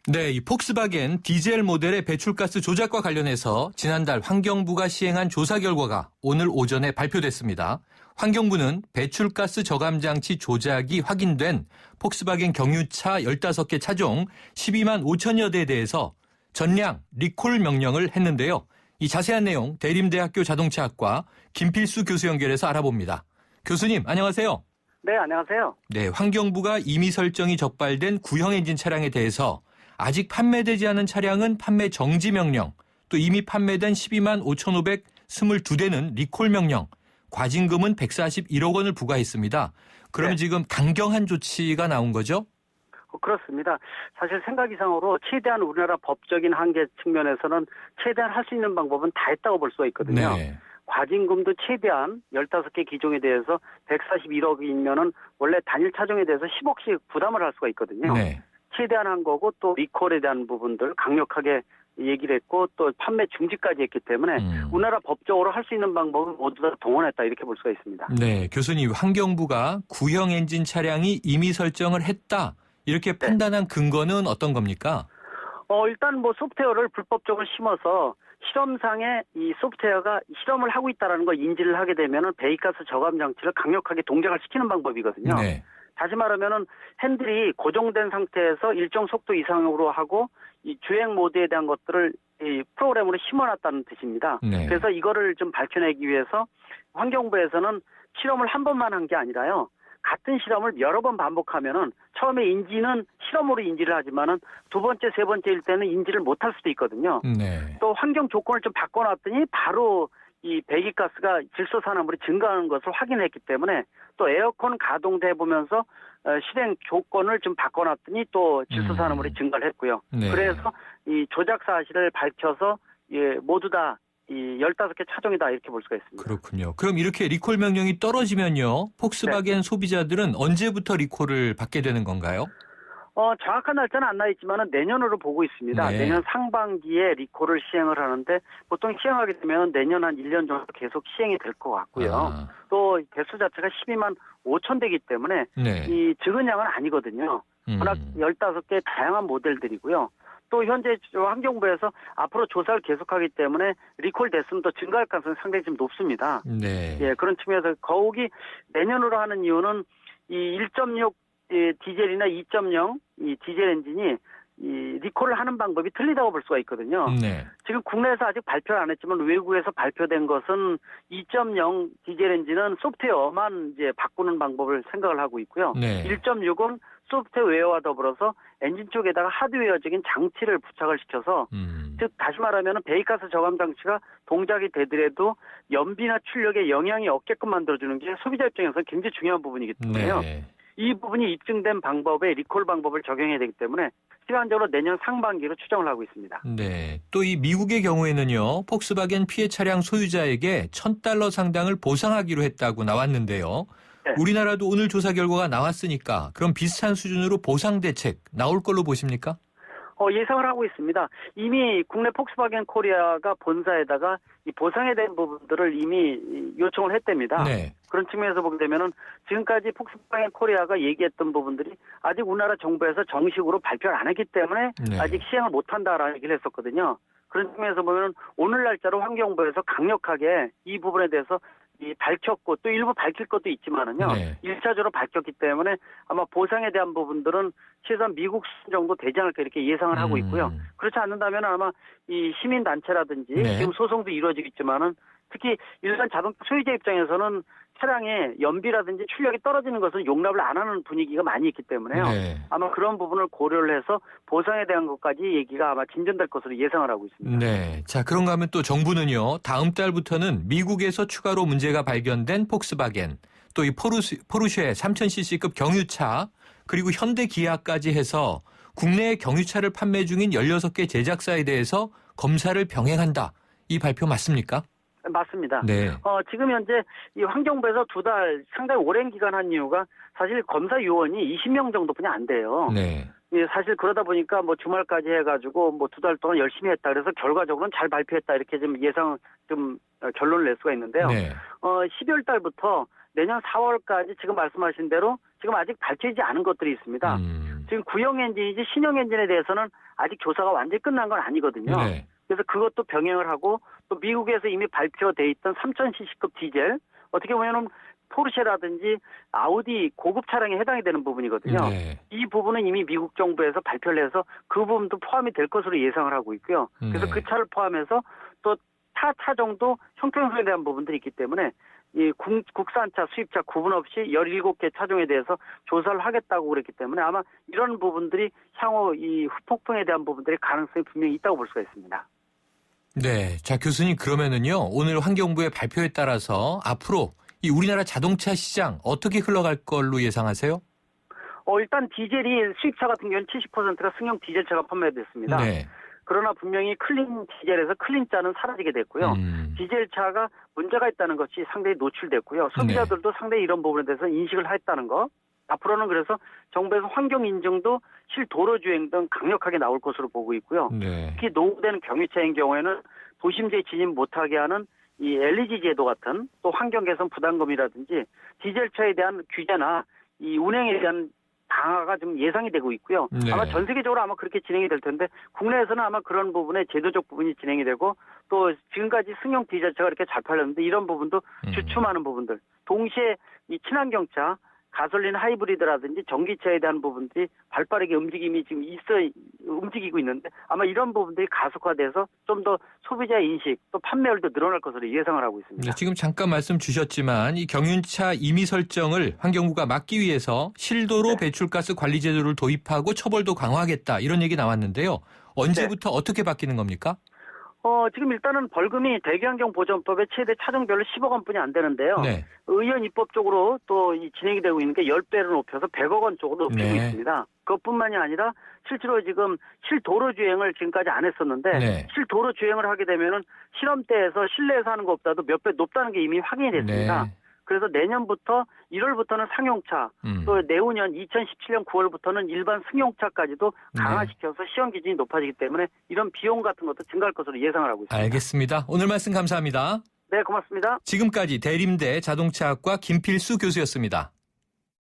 네, 이 폭스바겐 디젤 모델의 배출가스 조작과 관련해서 지난달 환경부가 시행한 조사 결과가 오늘 오전에 발표됐습니다. 환경부는 배출가스 저감 장치 조작이 확인된 폭스바겐 경유차 15개 차종 12만 5천여 대에 대해서 전량 리콜 명령을 했는데요. 이 자세한 내용 대림대학교 자동차학과 김필수 교수 연결해서 알아봅니다. 교수님, 안녕하세요. 네, 안녕하세요. 네, 환경부가 임의 설정이 적발된 구형 엔진 차량에 대해서 아직 판매되지 않은 차량은 판매 정지 명령, 또 이미 판매된 12만 5,522대는 리콜 명령, 과징금은 141억 원을 부과했습니다. 그러면 네. 지금 강경한 조치가 나온 거죠? 그렇습니다. 사실 생각 이상으로 최대한 우리나라 법적인 한계 측면에서는 최대한 할 수 있는 방법은 다 했다고 볼 수가 있거든요. 네. 과징금도 최대한 15개 기종에 대해서 141억이면은 원래 단일 차종에 대해서 10억씩 부담을 할 수가 있거든요. 네. 최대한 한 거고 또 리콜에 대한 부분들 강력하게 얘기를 했고 또 판매 중지까지 했기 때문에 우리나라 법적으로 할 수 있는 방법은 모두 다 동원했다 이렇게 볼 수가 있습니다. 네, 교수님, 환경부가 구형 엔진 차량이 임의 설정을 했다 이렇게 판단한 근거는 어떤 겁니까? 일단 뭐 소프트웨어를 불법적으로 심어서 실험상에 이 소프트웨어가 실험을 하고 있다는 걸 인지를 하게 되면은 배기가스 저감 장치를 강력하게 동작을 시키는 방법이거든요. 네. 다시 말하면은 핸들이 고정된 상태에서 일정 속도 이상으로 하고 이 주행 모드에 대한 것들을 이 프로그램으로 심어놨다는 뜻입니다. 네. 그래서 이거를 좀 밝혀내기 위해서 환경부에서는 실험을 한 번만 한 게 아니라요. 같은 실험을 여러 번 반복하면은 처음에 인지는 실험으로 인지를 하지만은 두 번째, 세 번째일 때는 인지를 못할 수도 있거든요. 네. 또 환경 조건을 좀 바꿔놨더니 바로 이 배기가스가 질소산화물이 증가하는 것을 확인했기 때문에 또 에어컨 가동돼 보면서 실행 조건을 좀 바꿔놨더니 또 질소산화물이 증가를 했고요. 네. 그래서 이 조작 사실을 밝혀서 모두 다 이 15개 차종이다 이렇게 볼 수가 있습니다. 그렇군요. 그럼 이렇게 리콜 명령이 떨어지면요, 폭스바겐 소비자들은 언제부터 리콜을 받게 되는 건가요? 정확한 날짜는 안 나 있지만 내년으로 보고 있습니다. 네. 내년 상반기에 리콜을 시행을 하는데 보통 시행하게 되면 내년 한 1년 정도 계속 시행이 될 것 같고요. 또 대수 자체가 12만 5천 대이기 때문에 네. 이 적은 양은 아니거든요. 워낙 15개 다양한 모델들이고요. 또 현재 환경부에서 앞으로 조사를 계속하기 때문에 리콜 대수는 더 증가할 가능성이 상당히 좀 높습니다. 네. 예, 그런 측면에서 더욱이 내년으로 하는 이유는 이 1.6 디젤이나 2.0 이 디젤 엔진이 이 리콜을 하는 방법이 틀리다고 볼 수가 있거든요. 네. 지금 국내에서 아직 발표를 안 했지만 외국에서 발표된 것은 2.0 디젤 엔진은 소프트웨어만 이제 바꾸는 방법을 생각을 하고 있고요. 네. 1.6은 소프트웨어와 더불어서 엔진 쪽에다가 하드웨어적인 장치를 부착을 시켜서 즉 다시 말하면 배기가스 저감 장치가 동작이 되더라도 연비나 출력에 영향이 없게끔 만들어주는 게 소비자 입장에서 굉장히 중요한 부분이기 때문에요. 네. 이 부분이 입증된 방법에 리콜 방법을 적용해야 되기 때문에 시간적으로 내년 상반기로 추정을 하고 있습니다. 네. 또 이 미국의 경우에는요, 폭스바겐 피해 차량 소유자에게 $1,000 상당을 보상하기로 했다고 나왔는데요. 네. 우리나라도 오늘 조사 결과가 나왔으니까 그럼 비슷한 수준으로 보상 대책 나올 걸로 보십니까? 예상을 하고 있습니다. 이미 국내 폭스바겐 코리아가 본사에다가 이 보상에 대한 부분들을 이미 요청을 했답니다. 네. 그런 측면에서 보게 되면은 지금까지 폭스바겐 코리아가 얘기했던 부분들이 아직 우리나라 정부에서 정식으로 발표를 안 했기 때문에 네. 아직 시행을 못한다라는 얘기를 했었거든요. 그런 측면에서 보면은 오늘 날짜로 환경부에서 강력하게 이 부분에 대해서 밝혔고 또 일부 밝힐 것도 있지만은요. 네. 1차적으로 밝혔기 때문에 아마 보상에 대한 부분들은 최소한 미국 수준 정도 되지 않을까 이렇게 예상을 하고 있고요. 그렇지 않는다면 아마 이 시민단체라든지 네. 지금 소송도 이루어지고 있지만은 특히 일반 자동차 소유자 입장에서는 차량의 연비라든지 출력이 떨어지는 것을 용납을 안 하는 분위기가 많이 있기 때문에요. 네. 아마 그런 부분을 고려를 해서 보상에 대한 것까지 얘기가 아마 진전될 것으로 예상을 하고 있습니다. 네. 자, 그런가 하면 또 정부는요, 다음 달부터는 미국에서 추가로 문제가 발견된 폭스바겐, 또 이 포르쉐 3000cc급 경유차, 그리고 현대 기아까지 해서 국내에 경유차를 판매 중인 16개 제작사에 대해서 검사를 병행한다. 이 발표 맞습니까? 맞습니다. 네. 지금 현재 이 환경부에서 2달 상당히 오랜 기간 한 이유가 사실 검사 요원이 20명 정도뿐이 안 돼요. 네. 예, 사실 그러다 보니까 뭐 주말까지 해가지고 뭐 2달 동안 열심히 했다. 그래서 결과적으로는 잘 발표했다. 이렇게 좀 결론을 낼 수가 있는데요. 네. 12월 달부터 내년 4월까지 지금 말씀하신 대로 지금 아직 밝혀지지 않은 것들이 있습니다. 지금 구형 엔진이지 신형 엔진에 대해서는 아직 조사가 완전히 끝난 건 아니거든요. 네. 그래서 그것도 병행을 하고 또 미국에서 이미 발표돼 있던 3000cc급 디젤 어떻게 보면은 포르쉐라든지 아우디 고급 차량에 해당이 되는 부분이거든요. 네. 이 부분은 이미 미국 정부에서 발표를 해서 그 부분도 포함이 될 것으로 예상을 하고 있고요. 그래서 네. 그 차를 포함해서 또 타 차종도 형평성에 대한 부분들이 있기 때문에 이 국산차, 수입차 구분 없이 17개 차종에 대해서 조사를 하겠다고 그랬기 때문에 아마 이런 부분들이 향후 이 후폭풍에 대한 부분들이 가능성이 분명히 있다고 볼 수가 있습니다. 네. 자, 교수님 그러면은요. 오늘 환경부의 발표에 따라서 앞으로 이 우리나라 자동차 시장 어떻게 흘러갈 걸로 예상하세요? 일단 디젤이 수입차 같은 경우는 70%가 승용 디젤차가 판매됐습니다. 네. 그러나 분명히 클린 디젤에서 클린자는 사라지게 됐고요. 디젤차가 문제가 있다는 것이 상당히 노출됐고요. 소비자들도 상당히 이런 부분에 대해서 인식을 했다는 거. 앞으로는 그래서 정부에서 환경 인증도 실도로주행 등 강력하게 나올 것으로 보고 있고요. 네. 특히 노후되는 경유차인 경우에는 도심지에 진입 못하게 하는 이 LEG 제도 같은 또 환경 개선 부담금이라든지 디젤차에 대한 규제나 이 운행에 대한 강화가 좀 예상이 되고 있고요. 네. 아마 전 세계적으로 아마 그렇게 진행이 될 텐데 국내에서는 아마 그런 부분에 제도적 부분이 진행이 되고 또 지금까지 승용 디젤차가 이렇게 잘 팔렸는데 이런 부분도 주춤하는 부분들. 동시에 이 친환경차, 가솔린 하이브리드라든지 전기차에 대한 부분들이 발빠르게 움직임이 지금 움직이고 있는데 아마 이런 부분들이 가속화돼서 좀 더 소비자 인식 또 판매율도 늘어날 것으로 예상을 하고 있습니다. 네, 지금 잠깐 말씀 주셨지만 이 경유차 임의 설정을 환경부가 막기 위해서 실도로 배출가스 관리 제도를 도입하고 처벌도 강화하겠다 이런 얘기 나왔는데요. 언제부터 어떻게 바뀌는 겁니까? 지금 일단은 벌금이 대기환경보전법의 최대 차종별로 10억 원뿐이 안 되는데요. 네. 의원 입법 쪽으로 또 진행이 되고 있는 게 10배를 높여서 100억 원 쪽으로 높이고 네. 있습니다. 그것뿐만이 아니라 실제로 지금 실도로 주행을 지금까지 안 했었는데 네. 실도로 주행을 하게 되면은 실험대에서 실내에서 하는 것보다도 몇 배 높다는 게 이미 확인이 됐습니다. 네. 그래서 내년부터 1월부터는 상용차, 또 내후년 2017년 9월부터는 일반 승용차까지도 강화시켜서 시험 기준이 높아지기 때문에 이런 비용 같은 것도 증가할 것으로 예상을 하고 있습니다. 알겠습니다. 오늘 말씀 감사합니다. 네, 고맙습니다. 지금까지 대림대 자동차학과 김필수 교수였습니다.